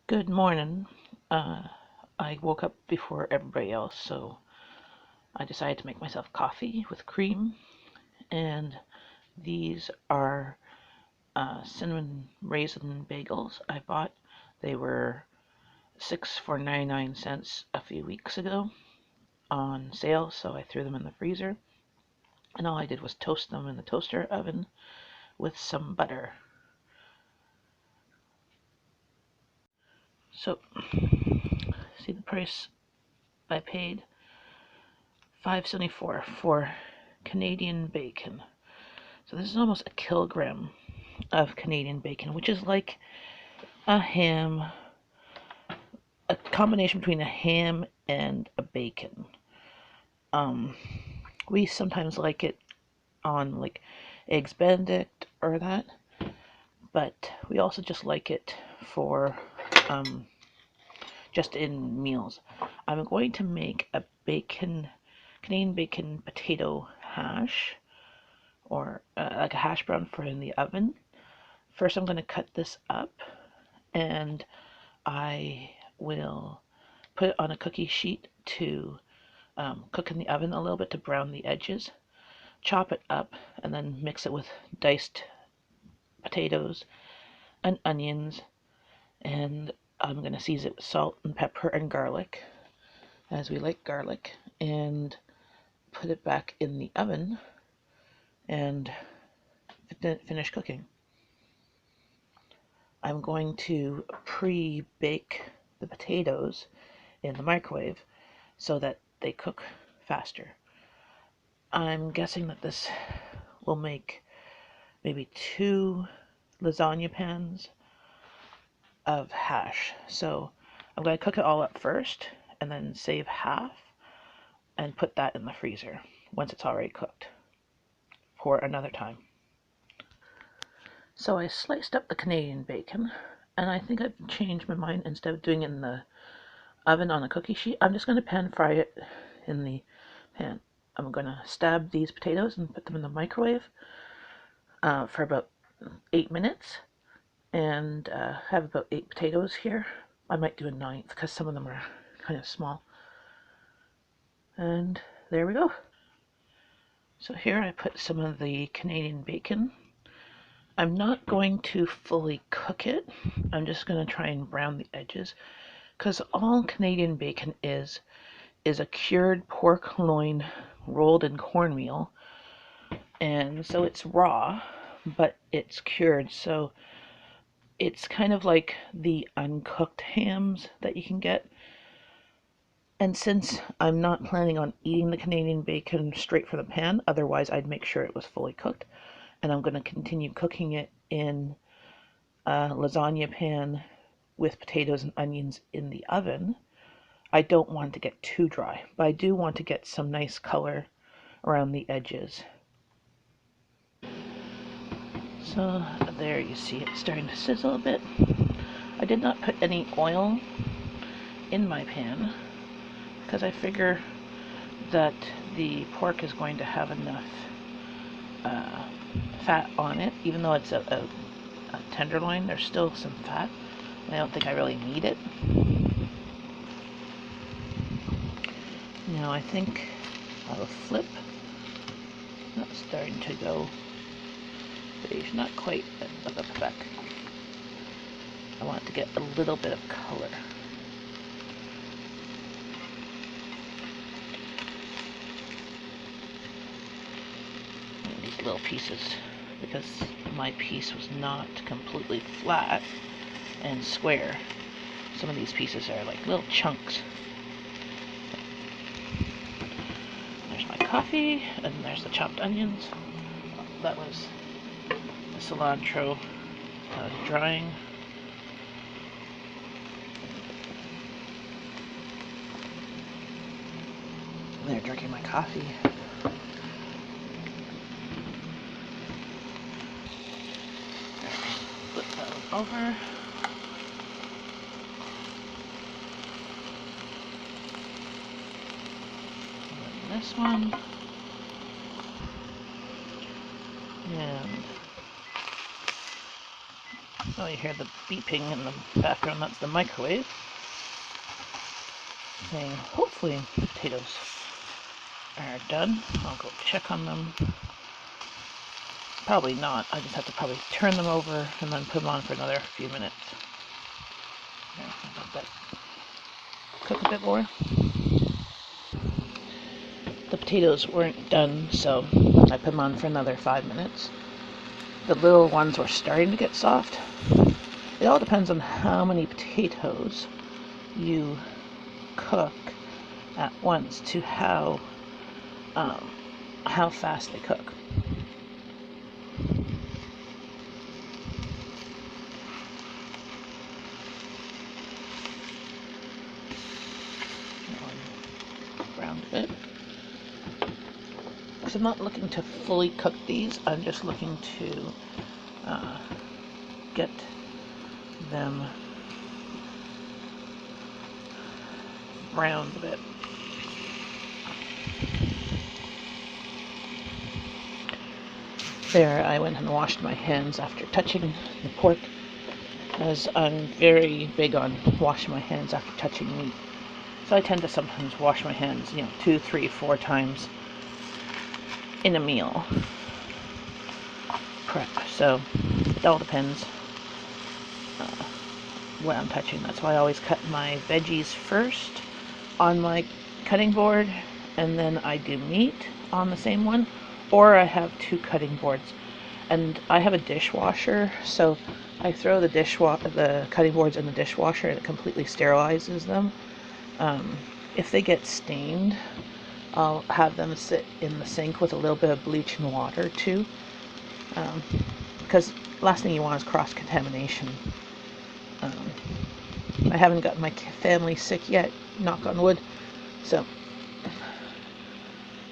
Good morning. I woke up before everybody else, so I decided to make myself coffee with cream. And these are cinnamon raisin bagels I bought. They were 6 for 99 cents a few weeks ago on sale, so I threw them in the freezer. And all I did was toast them in the toaster oven with some butter. So, see the price I paid? $5.74 for Canadian bacon. So this is almost a kilogram of Canadian bacon, which is like a ham, a combination between a ham and a bacon. Um, we sometimes like it on like eggs Benedict or that, but we also just like it for just in meals. I'm going to make a Canadian bacon potato hash, or like a hash brown for in the oven. First, I'm going to cut this up, and I will put it on a cookie sheet to cook in the oven a little bit to brown the edges. Chop it up and then mix it with diced potatoes and onions, and I'm going to season it with salt and pepper and garlic, as we like garlic, and put it back in the oven and finish cooking. I'm going to pre-bake the potatoes in the microwave so that they cook faster. I'm guessing that this will make maybe 2 lasagna pans of hash. So I'm going to cook it all up first and then save half and put that in the freezer once it's already cooked for another time. So I sliced up the Canadian bacon, and I think I've changed my mind. Instead of doing it in the oven on a cookie sheet, I'm just going to pan fry it in the pan. I'm going to stab these potatoes and put them in the microwave for about 8 minutes, and have about 8 potatoes here. I might do a 9th because some of them are kind of small. And there we go. So here I put some of the Canadian bacon. I'm not going to fully cook it. I'm just going to try and brown the edges, because all Canadian bacon is a cured pork loin rolled in cornmeal, and so it's raw, but it's cured, so it's kind of like the uncooked hams that you can get. And since I'm not planning on eating the Canadian bacon straight from the pan, otherwise I'd make sure it was fully cooked, and I'm going to continue cooking it in a lasagna pan with potatoes and onions in the oven. I don't want to get too dry, but I do want to get some nice color around the edges. So there you see it starting to sizzle a bit. I did not put any oil in my pan because I figure that the pork is going to have enough fat on it. Even though it's a tenderloin, there's still some fat. I don't think I really need it. Now I think I'll flip. That's starting to go beige, not quite at the back. I want to get a little bit of color. And these little pieces, because my piece was not completely flat and square. Some of these pieces are like little chunks. There's my coffee, and there's the chopped onions. That was the cilantro drying. And they're drinking my coffee. Flip that one over. This one, and oh, you hear the beeping in the background. That's the microwave. Saying hopefully the potatoes are done. I'll go check on them. Probably not. I just have to probably turn them over and then put them on for another few minutes. There, let that cook a bit more. The potatoes weren't done, so I put them on for another 5 minutes. The little ones were starting to get soft. It all depends on how many potatoes you cook at once to how fast they cook. Browned a bit. Because I'm not looking to fully cook these, I'm just looking to get them browned a bit. There, I went and washed my hands after touching the pork, as I'm very big on washing my hands after touching meat. So I tend to sometimes wash my hands, 2, 3, 4 times in a meal prep. So it all depends what I'm touching. That's why I always cut my veggies first on my cutting board, and then I do meat on the same one, or I have 2 cutting boards. And I have a dishwasher, so I throw the cutting boards in the dishwasher and it completely sterilizes them. If they get stained, I'll have them sit in the sink with a little bit of bleach and water too, because last thing you want is cross-contamination. I haven't gotten my family sick yet, knock on wood, so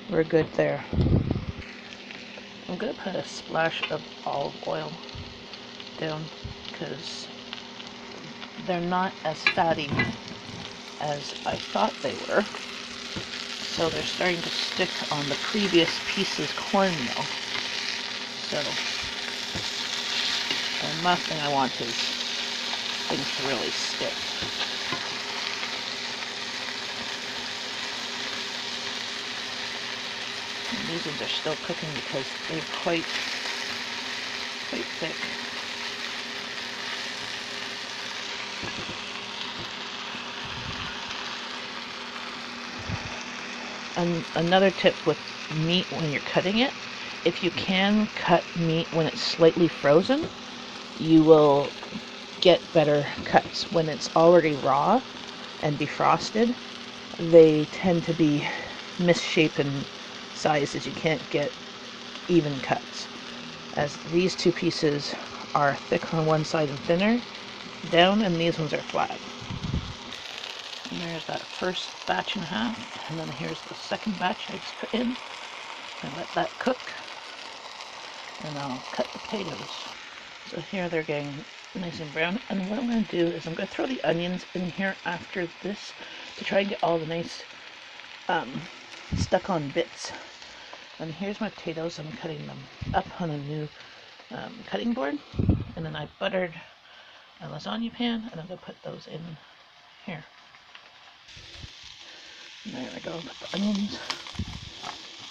we're good there. I'm going to put a splash of olive oil down because they're not as fatty as I thought they were. So they're starting to stick on the previous piece's cornmeal. So the last thing I want is things to really stick. And these ones are still cooking because they're quite thick. And another tip with meat when you're cutting it, if you can cut meat when it's slightly frozen, you will get better cuts. When it's already raw and defrosted, they tend to be misshapen sizes. You can't get even cuts. As these 2 pieces are thick on one side and thinner down, and these ones are flat. And there's that first batch and a half, and then here's the second batch I just put in. And let that cook, and I'll cut the potatoes. So here they're getting nice and brown, and what I'm going to do is I'm going to throw the onions in here after this to try and get all the nice stuck on bits. And here's my potatoes. I'm cutting them up on a new cutting board, and then I buttered a lasagna pan, and I'm going to put those in here. And there we go, put the onions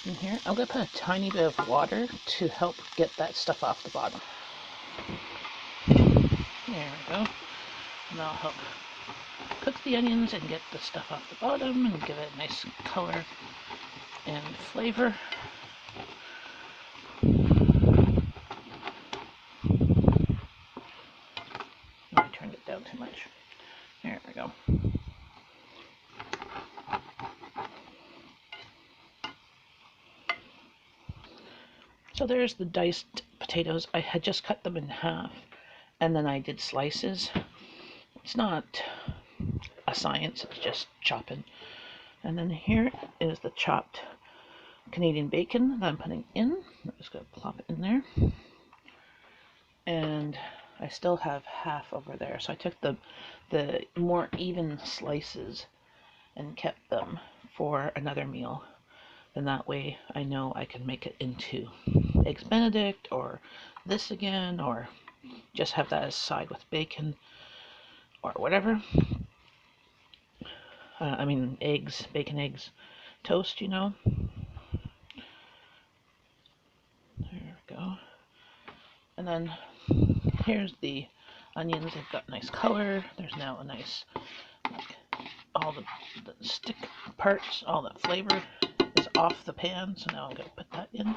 in here. I'm going to put a tiny bit of water to help get that stuff off the bottom. There we go. And that'll help cook the onions and get the stuff off the bottom and give it a nice color and flavor. I turned it down too much. There we go. So there's the diced potatoes. I had just cut them in half, and then I did slices. It's not a science, it's just chopping. And then here is the chopped Canadian bacon that I'm putting in. I'm just going to plop it in there. And I still have half over there, so I took the more even slices and kept them for another meal. And that way I know I can make it into Eggs Benedict or this again, or just have that as side with bacon or whatever. I mean eggs, bacon, eggs, toast, you know. There we go. And then here's the onions. They've got nice color. There's now a nice, like, all the stick parts, all that flavor is off the pan. So now I'm going to put that in.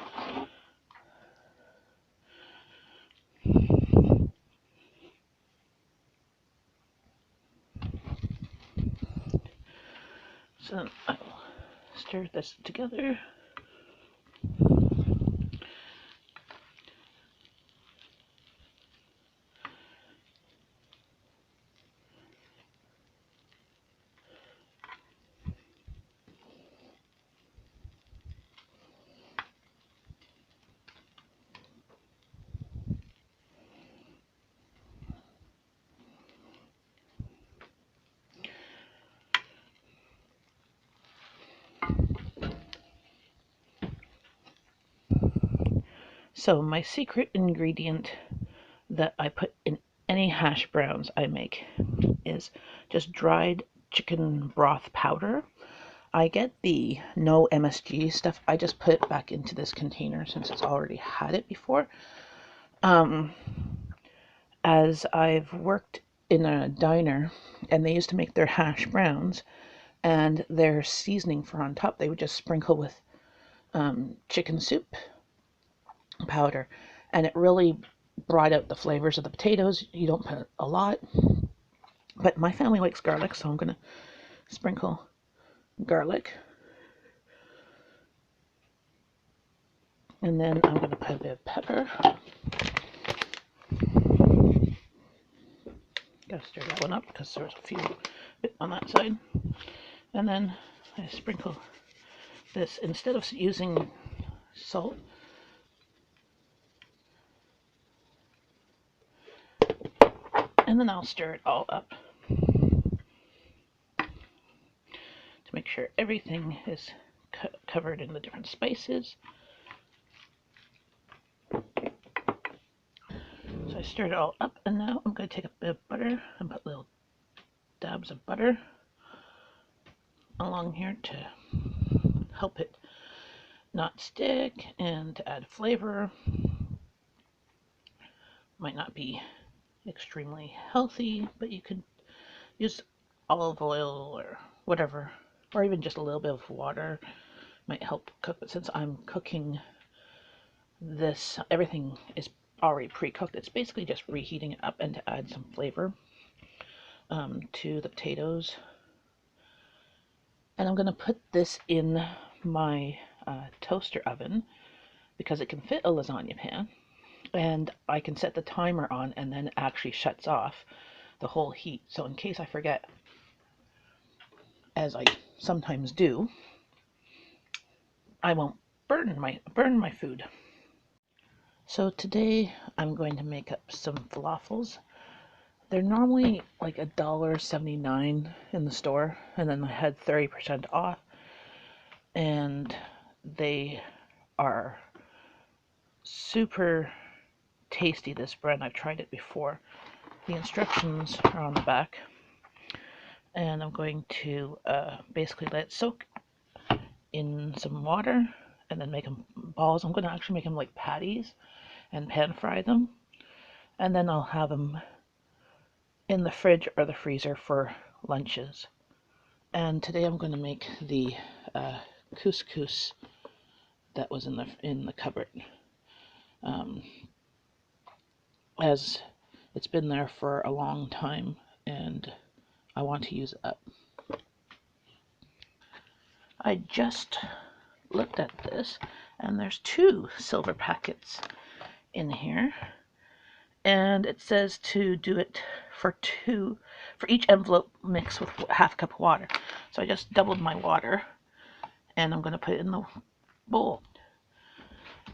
So then I will stir this together. So my secret ingredient that I put in any hash browns I make is just dried chicken broth powder. I get the no MSG stuff. I just put it back into this container since it's already had it before. As I've worked in a diner and they used to make their hash browns, and their seasoning for on top they would just sprinkle with chicken soup powder, and it really brought out the flavors of the potatoes. You don't put a lot, but my family likes garlic, so I'm gonna sprinkle garlic, and then I'm gonna put a bit of pepper. Gotta stir that one up because there's a few bit on that side, and then I sprinkle this instead of using salt. And then I'll stir it all up to make sure everything is covered in the different spices. So I stirred it all up, and now I'm going to take a bit of butter and put little dabs of butter along here to help it not stick and to add flavor. Might not be extremely healthy, but you could use olive oil or whatever, or even just a little bit of water might help cook. But since I'm cooking this, everything is already pre-cooked. It's basically just reheating it up and to add some flavor to the potatoes. And I'm going to put this in my toaster oven because it can fit a lasagna pan, and I can set the timer on and then it actually shuts off the whole heat. So in case I forget, as I sometimes do, I won't burn my food. So today I'm going to make up some falafels. They're normally like $1.79 in the store, and then I had 30% off, and they are super tasty, this bread. I've tried it before. The instructions are on the back, and I'm going to basically let it soak in some water and then make them balls. I'm going to actually make them like patties and pan fry them, and then I'll have them in the fridge or the freezer for lunches. And today I'm going to make the couscous that was in the cupboard, as it's been there for a long time and I want to use it up. I just looked at this and there's 2 silver packets in here, and it says to do it for each envelope mix with half a cup of water. So I just doubled my water and I'm going to put it in the bowl.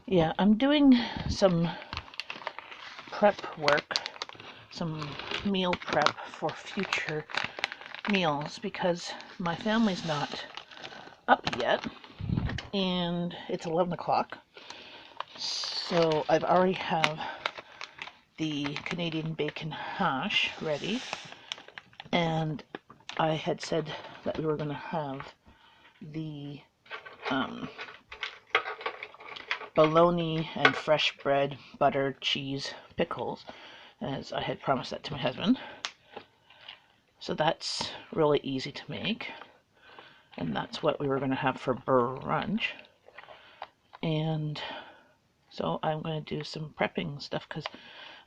Yeah, I'm doing some prep work, some meal prep for future meals because my family's not up yet and it's 11 o'clock. So I've already have the Canadian bacon hash ready, and I had said that we were going to have the bologna and fresh bread, butter, cheese, pickles, as I had promised that to my husband. So that's really easy to make, and that's what we were going to have for brunch. And so I'm going to do some prepping stuff because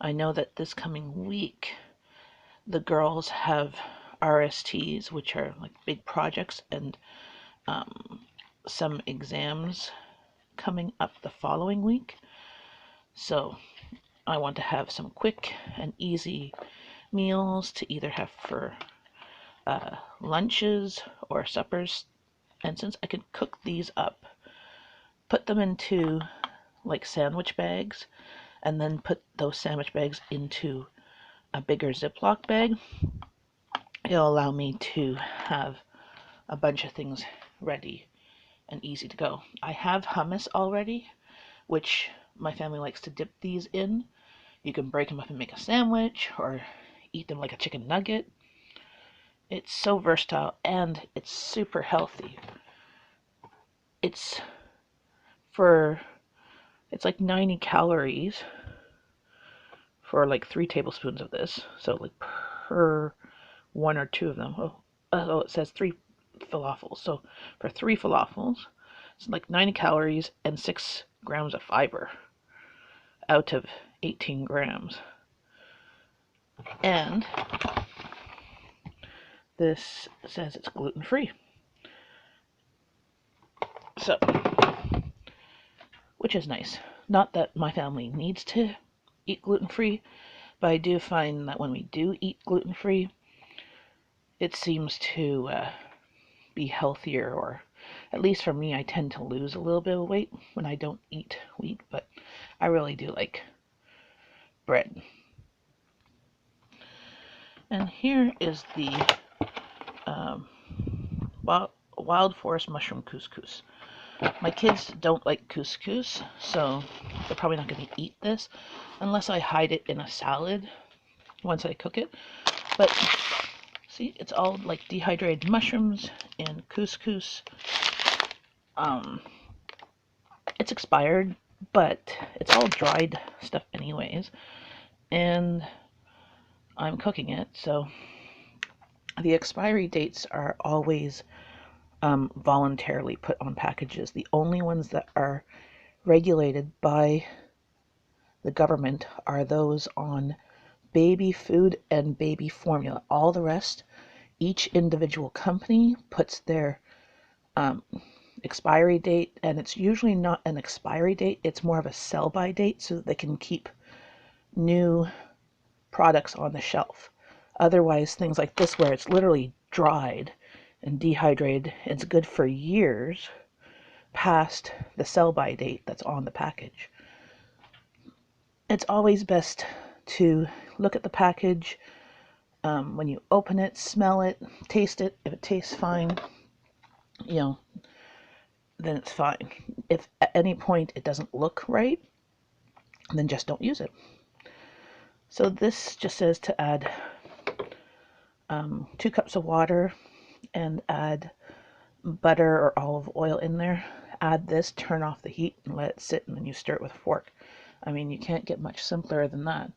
I know that this coming week the girls have RSTs, which are like big projects, and some exams coming up the following week. So I want to have some quick and easy meals to either have for lunches or suppers. And since I can cook these up, put them into like sandwich bags, and then put those sandwich bags into a bigger Ziploc bag, it'll allow me to have a bunch of things ready and easy to go. I have hummus already, which my family likes to dip these in. You can break them up and make a sandwich or eat them like a chicken nugget. It's so versatile and it's super healthy. It's like 90 calories for like 3 tablespoons of this. So like per 1 or 2 of them. Oh, it says 3 falafels. So for 3 falafels, it's like 90 calories and 6 grams of fiber out of 18 grams. And this says it's gluten-free. So, which is nice. Not that my family needs to eat gluten-free, but I do find that when we do eat gluten-free, it seems to be healthier, or at least for me, I tend to lose a little bit of weight when I don't eat wheat, but I really do like bread. And here is the wild forest mushroom couscous. My kids don't like couscous, so they're probably not going to eat this unless I hide it in a salad once I cook it. But see, it's all like dehydrated mushrooms and couscous. It's expired, but it's all dried stuff anyways, and I'm cooking it, so the expiry dates are always voluntarily put on packages. The only ones that are regulated by the government are those on baby food and baby formula. All the rest, each individual company puts their expiry date, and it's usually not an expiry date, it's more of a sell-by date so that they can keep new products on the shelf. Otherwise, things like this where it's literally dried and dehydrated, it's good for years past the sell-by date that's on the package. It's always best to look at the package when you open it, smell it, taste it. If it tastes fine, then it's fine. If at any point it doesn't look right, then just don't use it. So this just says to add 2 cups of water and add butter or olive oil in there. Add this, turn off the heat, and let it sit, and then you stir it with a fork. I mean, you can't get much simpler than that.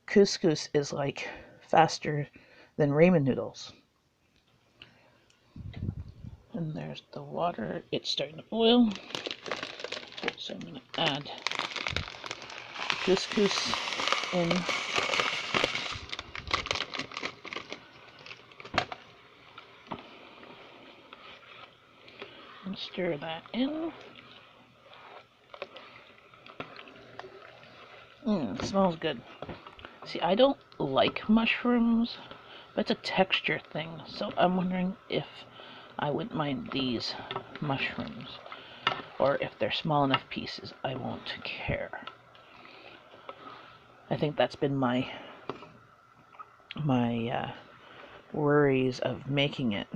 Couscous is like faster than ramen noodles. And there's the water. It's starting to boil. So I'm going to add couscous in. And stir that in. It smells good. See, I don't like mushrooms, but it's a texture thing. So I'm wondering if I wouldn't mind these mushrooms. Or if they're small enough pieces, I won't care. I think that's been my worries of making it.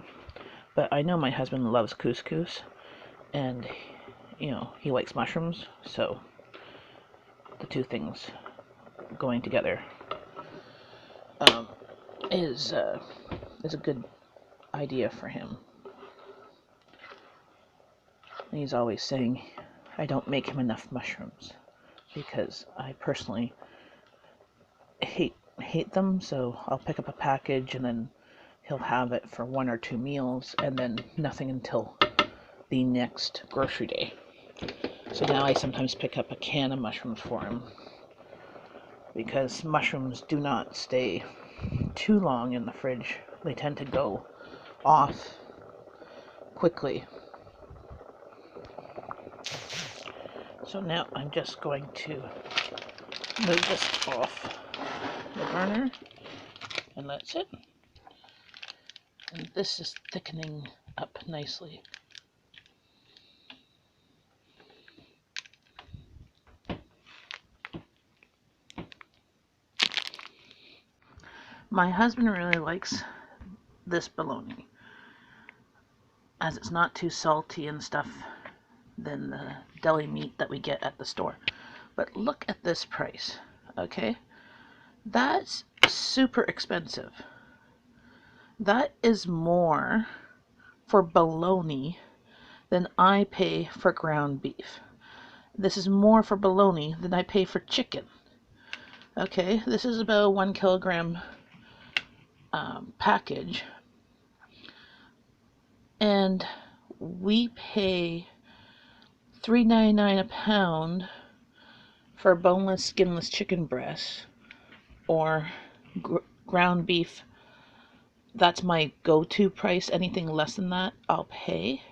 But I know my husband loves couscous, and he likes mushrooms, so the two things going together is a good idea for him. And he's always saying I don't make him enough mushrooms because I personally hate them, so I'll pick up a package and then he'll have it for 1 or 2 meals and then nothing until the next grocery day. So now I sometimes pick up a can of mushrooms for him because mushrooms do not stay too long in the fridge. They tend to go off quickly. So now I'm just going to move this off the burner, and that's it. And this is thickening up nicely. My husband really likes this bologna, as it's not too salty and stuff than the deli meat that we get at the store. But look at this price, okay? That's super expensive. That is more for bologna than I pay for ground beef. This is more for bologna than I pay for chicken. Okay, this is about a 1 kilogram package, and we pay $3.99 a pound for boneless, skinless chicken breasts or ground beef. That's my go-to price. Anything less than that, I'll pay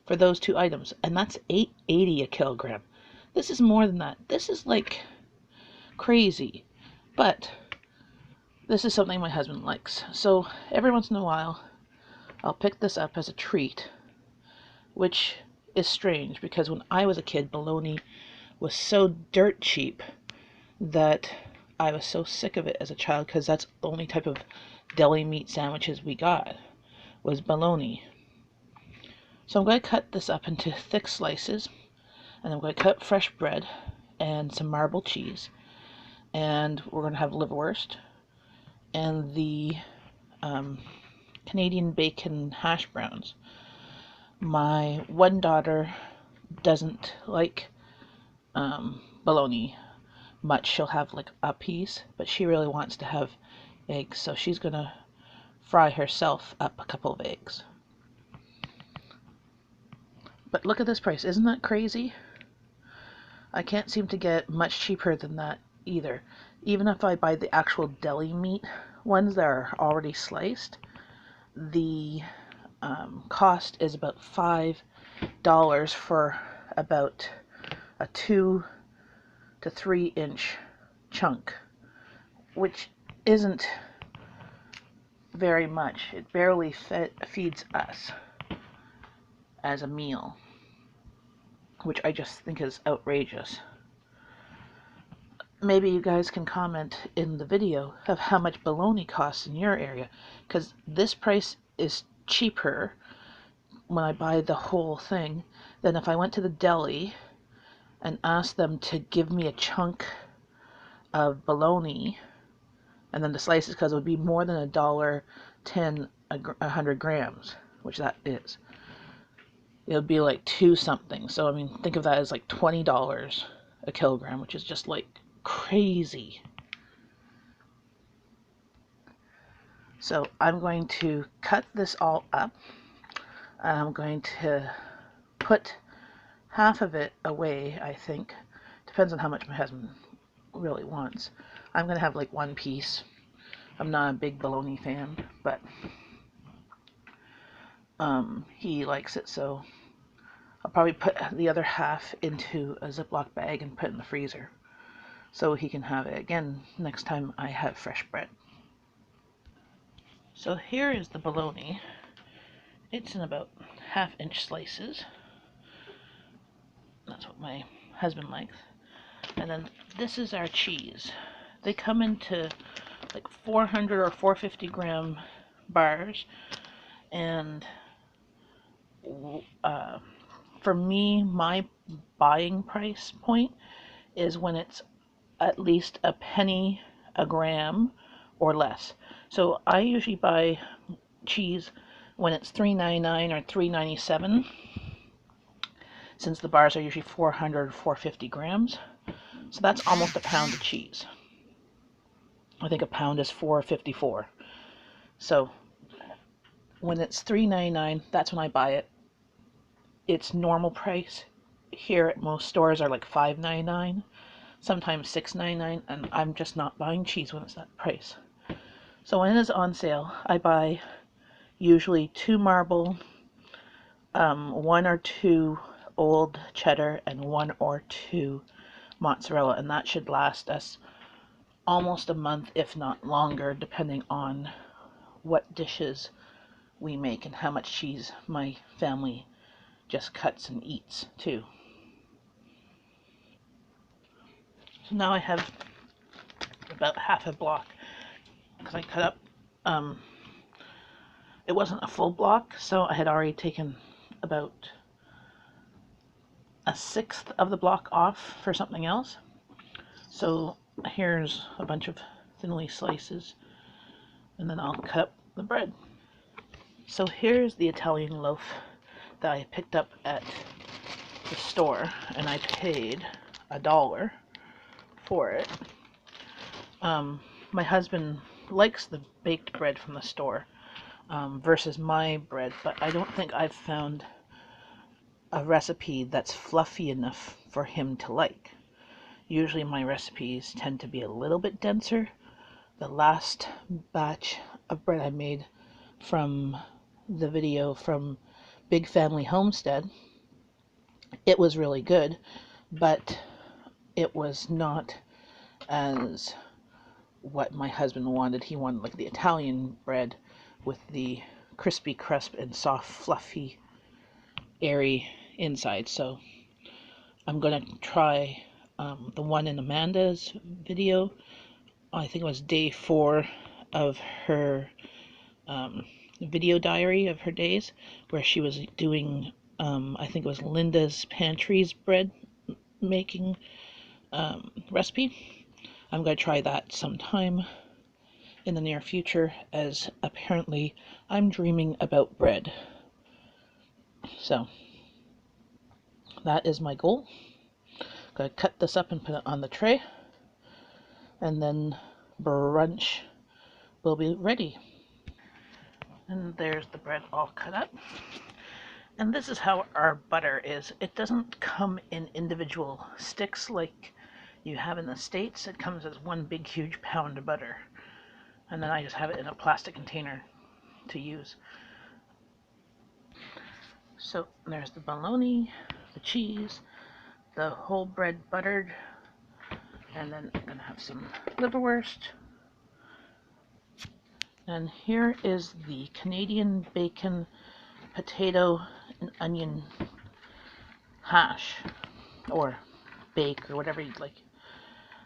for those 2 items, and that's $8.80 a kilogram. This is more than that. This is like crazy, but this is something my husband likes. So every once in a while, I'll pick this up as a treat, which is strange because when I was a kid, bologna was so dirt cheap that I was so sick of it as a child because that's the only type of deli meat sandwiches we got was bologna. So I'm going to cut this up into thick slices, and I'm going to cut up fresh bread and some marble cheese, and we're going to have liverwurst and the Canadian bacon hash browns. My one daughter doesn't like bologna much. She'll have like a piece, but she really wants to have eggs, so she's gonna fry herself up a couple of eggs. But look at this price. Isn't that crazy? I can't seem to get much cheaper than that either. Even if I buy the actual deli meat ones that are already sliced, the cost is about $5 for about a 2 to 3 inch chunk, which isn't very much. It barely feeds us as a meal, which I just think is outrageous. Maybe you guys can comment in the video of how much bologna costs in your area, because this price is cheaper when I buy the whole thing than if I went to the deli and asked them to give me a chunk of bologna and then the slices, because it would be more than $1.10 100 grams, which that is. It would be like 2 something. So I mean, think of that as like $20 a kilogram, which is just like crazy. So I'm going to cut this all up. I'm going to put half of it away, I think. Depends on how much my husband really wants. I'm going to have like 1 piece. I'm not a big bologna fan, but he likes it, so I'll probably put the other half into a Ziploc bag and put it in the freezer so he can have it again next time I have fresh bread. So here is the bologna. It's in about 1/2 inch slices. That's what my husband likes. And then this is our cheese. They come into like 400 or 450 gram bars, and for me, my buying price point is when it's at least a penny a gram or less. So I usually buy cheese when it's $3.99 or $3.97, since the bars are usually 400 or 450 grams. So that's almost a pound of cheese. I think a pound is 4.54. So when it's $3.99, that's when I buy it. Its normal price here at most stores are like $5.99, sometimes $6.99, and I'm just not buying cheese when it's that price. So when it is on sale, I buy usually 2 marble, 1 or 2 old cheddar, and 1 or 2 mozzarella, and that should last us almost a month, if not longer, depending on what dishes we make and how much cheese my family just cuts and eats too. So now I have about half a block, because I cut up, it wasn't a full block, so I had already taken about a sixth of the block off for something else. So here's a bunch of thinly slices, and then I'll cut up the bread. So here's the Italian loaf that I picked up at the store, and I paid $1 for it. My husband likes the baked bread from the store versus my bread, but I don't think I've found a recipe that's fluffy enough for him to like. Usually my recipes tend to be a little bit denser. The last batch of bread I made from the video from Big Family Homestead, it was really good, but it was not as what my husband wanted. He wanted like the Italian bread with the crispy crust and soft, fluffy, airy inside. So I'm going to try the one in Amanda's video. I think it was day 4 of her video diary of her days, where she was doing, I think it was Linda's Pantry's bread making recipe. I'm going to try that sometime in the near future, as apparently I'm dreaming about bread. So that is my goal. I'm going to cut this up and put it on the tray, and then brunch will be ready. And there's the bread all cut up. And this is how our butter is. It doesn't come in individual sticks like you have in the States. It comes as one big huge pound of butter, and then I just have it in a plastic container to use. So there's the bologna, the cheese, the whole bread buttered, and then I'm gonna have some liverwurst. And here is the Canadian bacon, potato, and onion hash, or bake, or whatever you'd like.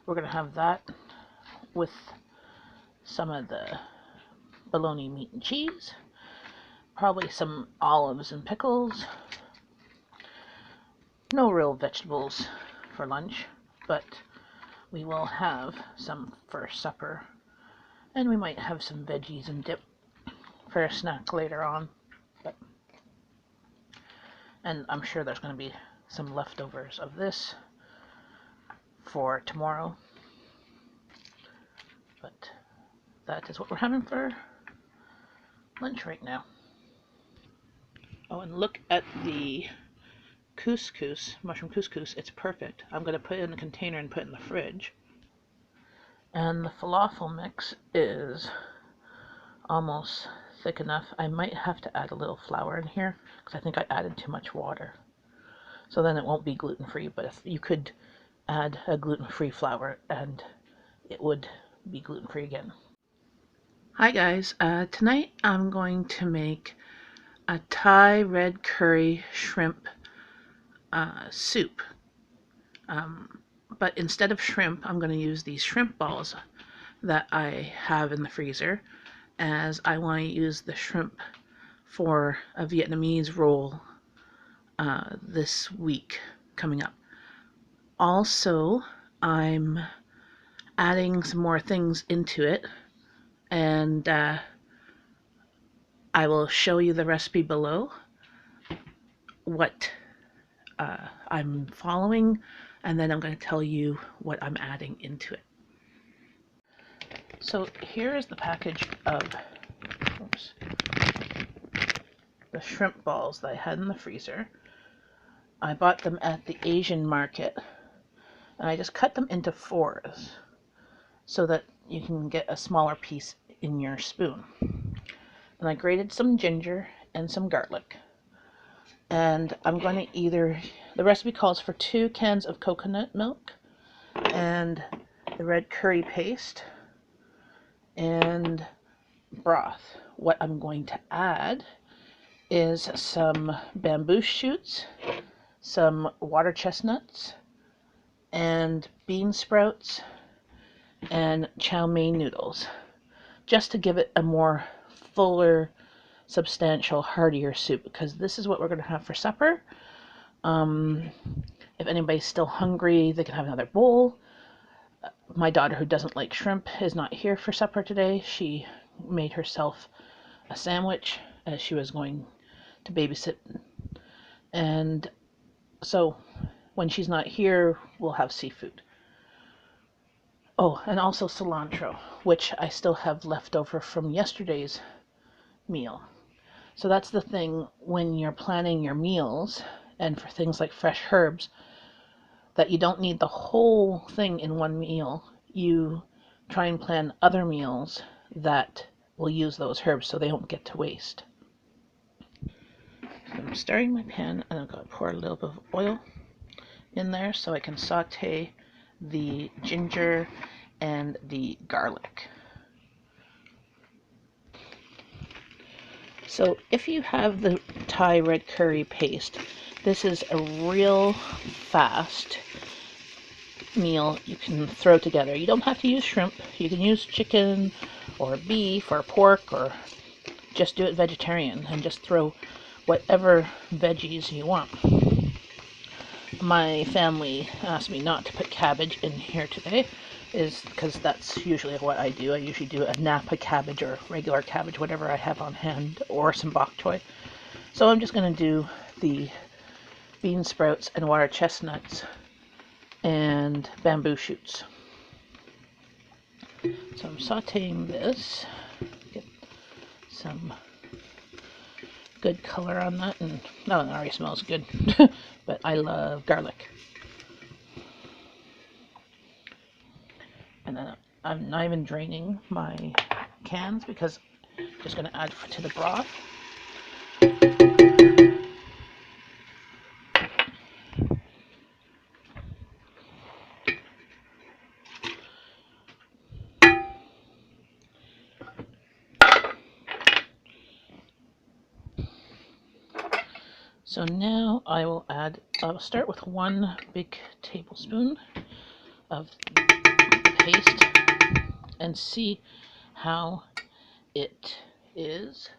We're gonna have that with some of the bologna, meat, and cheese, probably some olives and pickles. No real vegetables for lunch, but we will have some for supper, and we might have some veggies and dip for a snack later on. And I'm sure there's going to be some leftovers of this for tomorrow. But that is what we're having for lunch right now. Oh, and look at the couscous, mushroom couscous. It's perfect. I'm going to put it in a container and put it in the fridge. And the falafel mix is almost thick enough. I might have to add a little flour in here, because I think I added too much water. So then it won't be gluten-free, but if you could add a gluten-free flour and it would be gluten-free again. Hi guys, tonight I'm going to make a Thai red curry shrimp soup. But instead of shrimp, I'm going to use these shrimp balls that I have in the freezer, as I want to use the shrimp for a Vietnamese roll this week coming up. Also, I'm adding some more things into it, and I will show you the recipe below, what I'm following, and then I'm going to tell you what I'm adding into it. So here is the package of the shrimp balls that I had in the freezer. I bought them at the Asian market, and I just cut them into 4s so that you can get a smaller piece in your spoon. And I grated some ginger and some garlic. And I'm going to the recipe calls for 2 cans of coconut milk and the red curry paste and broth. What I'm going to add is some bamboo shoots, some water chestnuts, and bean sprouts, and chowmein noodles, just to give it a more fuller, substantial, heartier soup, because this is what we're going to have for supper. If anybody's still hungry, they can have another bowl. My daughter, who doesn't like shrimp, is not here for supper today. She made herself a sandwich as she was going to babysit. And so when she's not here, we'll have seafood. Oh, and also cilantro, which I still have left over from yesterday's meal. So that's the thing when you're planning your meals, and for things like fresh herbs, that you don't need the whole thing in one meal. You try and plan other meals that will use those herbs so they don't get to waste. So I'm starting my pan, and I'm going to pour a little bit of oil in there so I can saute the ginger and the garlic. So if you have the Thai red curry paste, this is a real fast meal you can throw together. You don't have to use shrimp. You can use chicken or beef or pork, or just do it vegetarian and just throw whatever veggies you want. My family asked me not to put cabbage in here today, is because that's usually what I do. I usually do a Napa cabbage or regular cabbage, whatever I have on hand, or some bok choy. So I'm just going to do the bean sprouts and water chestnuts and bamboo shoots. So I'm sauteing this, get some good color on that, and no, it already smells good, but I love garlic. And then I'm not even draining my cans because I'm just going to add to the broth. So now I'll start with 1 big tablespoon of paste and see how it is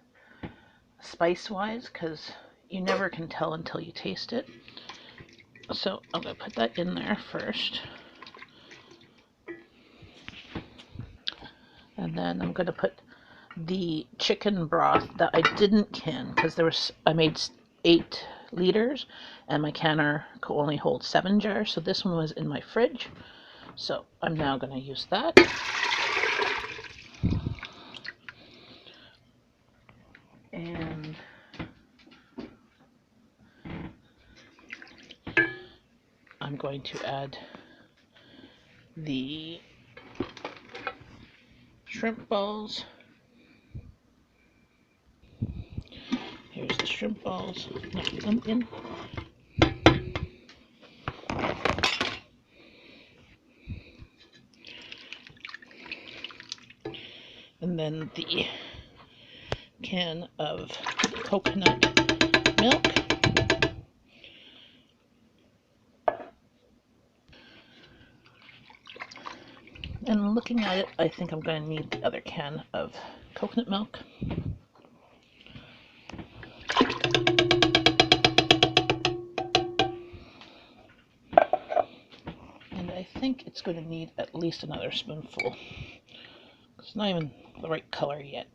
spice-wise, because you never can tell until you taste it. So I'm going to put that in there first. And then I'm going to put the chicken broth that I didn't can, because I made 8 liters and my canner could only hold 7 jars, so this one was in my fridge. So I'm now going to use that. And I'm going to add the shrimp balls. Here's the shrimp balls. Knock them in. And then the can of coconut milk. And looking at it, I think I'm going to need the other can of coconut milk. And I think think it's going to need at least another spoonful. It's not even the right color yet.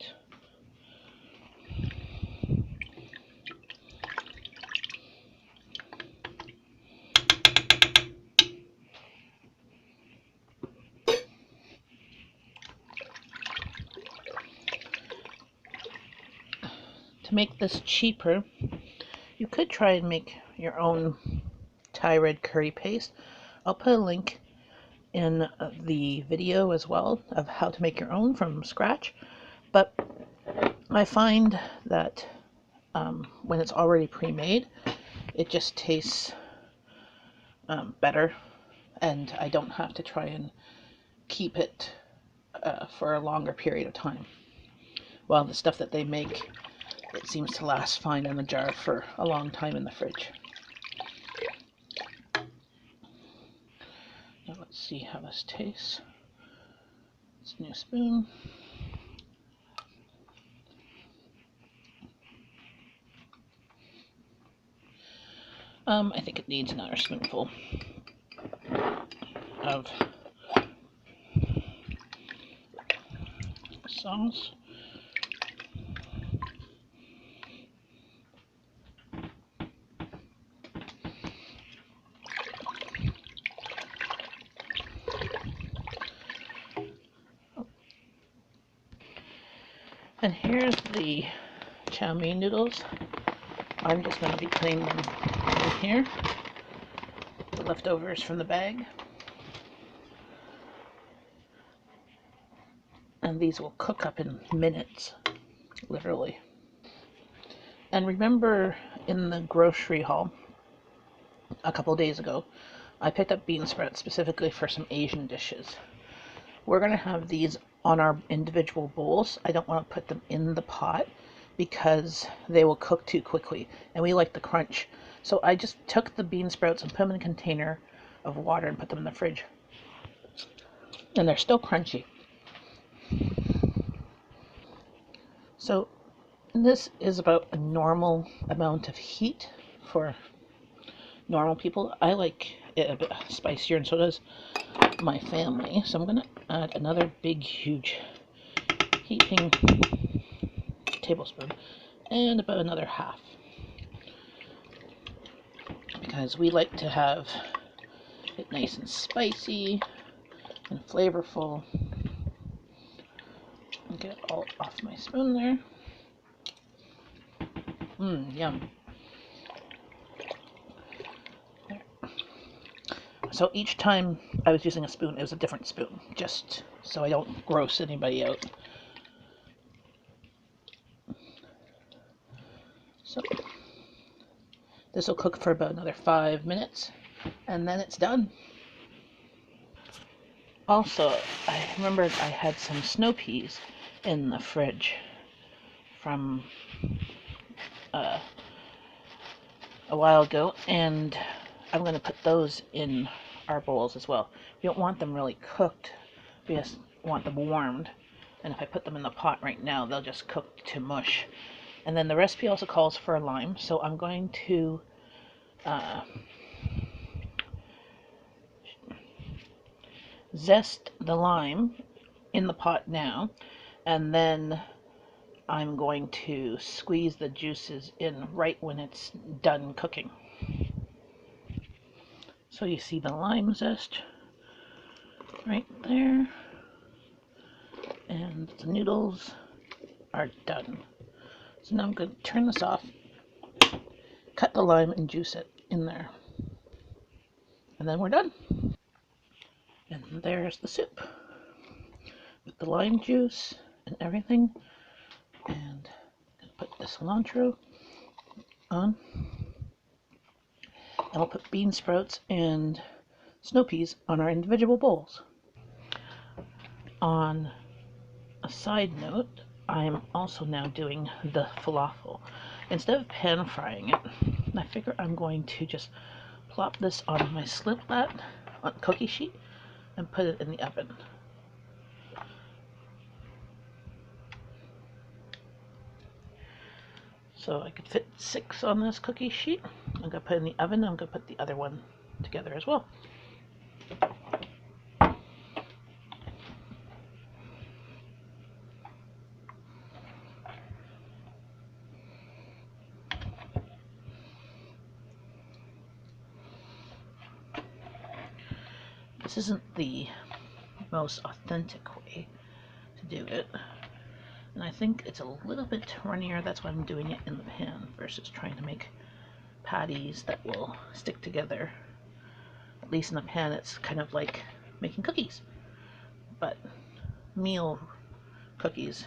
To make this cheaper, you could try and make your own Thai red curry paste. I'll put a link in the video as well of how to make your own from scratch, but I find that when it's already pre-made, it just tastes better, and I don't have to try and keep it for a longer period of time. While the stuff that they make, it seems to last fine in the jar for a long time in the fridge. Now let's see how this tastes. It's a new spoon. I think it needs another spoonful of sauce. And here's the chowmein noodles. I'm just going to be putting them in here, the leftovers from the bag. And these will cook up in minutes, literally. And remember in the grocery haul a couple days ago, I picked up bean sprouts specifically for some Asian dishes. We're going to have these on our individual bowls. I don't want to put them in the pot because they will cook too quickly, and we like the crunch. So I just took the bean sprouts and put them in a container of water and put them in the fridge. And they're still crunchy. So this is about a normal amount of heat for normal people. I like it a bit spicier, and so does my family. So I'm going to add another big, huge heaping tablespoon and about another half, because we like to have it nice and spicy and flavorful. I'll get it all off my spoon there. Yum. There. So each time I was using a spoon, it was a different spoon, just so I don't gross anybody out. So this will cook for about another 5 minutes, and then it's done. Also, I remembered I had some snow peas in the fridge from a while ago, and I'm going to put those in our bowls as well. We don't want them really cooked, we just want them warmed, and if I put them in the pot right now, they'll just cook to mush. And then the recipe also calls for a lime, so I'm going to zest the lime in the pot now, and then I'm going to squeeze the juices in right when it's done cooking. So you see the lime zest right there, and the noodles are done. So now I'm going to turn this off, cut the lime and juice it in there, and then we're done. And there's the soup with the lime juice and everything. And I'm going to put the cilantro on, and we'll put bean sprouts and snow peas on our individual bowls. On a side note, I'm also now doing the falafel. Instead of pan frying it, I figure I'm going to just plop this on my slip mat on cookie sheet and put it in the oven. So I could fit 6 on this cookie sheet. I'm going to put it in the oven, and I'm going to put the other one together as well. This isn't the most authentic way to do it. And I think it's a little bit runnier, that's why I'm doing it in the pan versus trying to make patties that will stick together. At least in the pan it's kind of like making cookies, but meal cookies.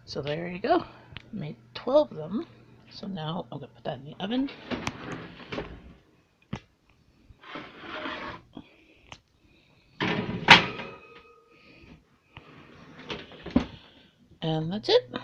So there you go. Made 12 of them. So now I'm going to put that in the oven. And that's it.